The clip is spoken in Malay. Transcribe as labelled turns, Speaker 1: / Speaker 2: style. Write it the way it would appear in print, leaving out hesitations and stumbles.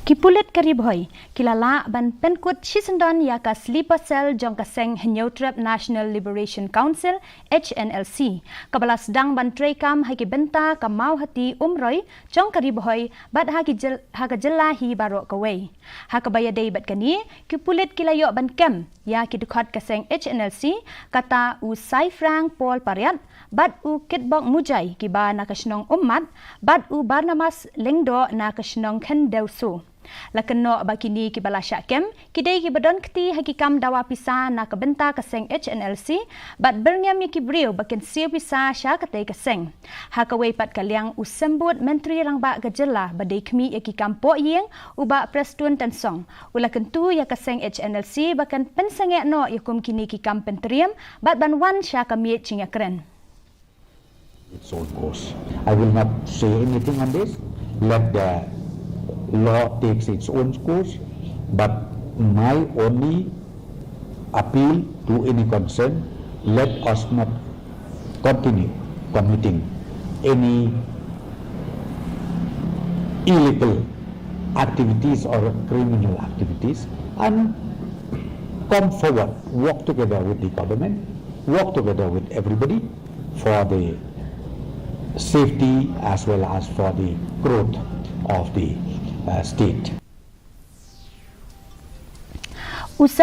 Speaker 1: Ki Pulit ka Ri-Bhoi, kilala ban Pynkut Shisendon ya ka sleeper cell Jong ka Seng Hnlc National Liberation Council Hnlc. Kabala sedang ban trekam haki benta ka mau hati umroy Jong ka Ri-Bhoi bat haki Jylla hi barok kawai. Haka bayadai bat kani Ki Pulit kilayo ban kem ya ki dekat ka Seng Hnlc kata usai frang pol pariat bat u kitbok mujai ki ba na kasnong umat bat u barnamas lengdo na kasnong Kyntu. Lakeno bakini ki bala syakem kidai ki badon keti hakikam dawa pisa na kabenta ka Seng Hnlc bat berngam ki brio bakin siu pisa sya katai ka Seng hakawai pat kaliang usembut menteri rangba ka Jylla badai kmi ki kampo yeng uba prestun tan song ula Kyntu ya ka Seng Hnlc bakan pensenge no yakum kini ki kam penteriam bat banwan sya kami cinga keren.
Speaker 2: Its own course. I will not say anything on this. Let the law takes its own course, but my only appeal to any concern, let us not continue committing any illegal activities or criminal activities and come forward, work together with the government, work together with everybody for the safety as well as for the growth of the state.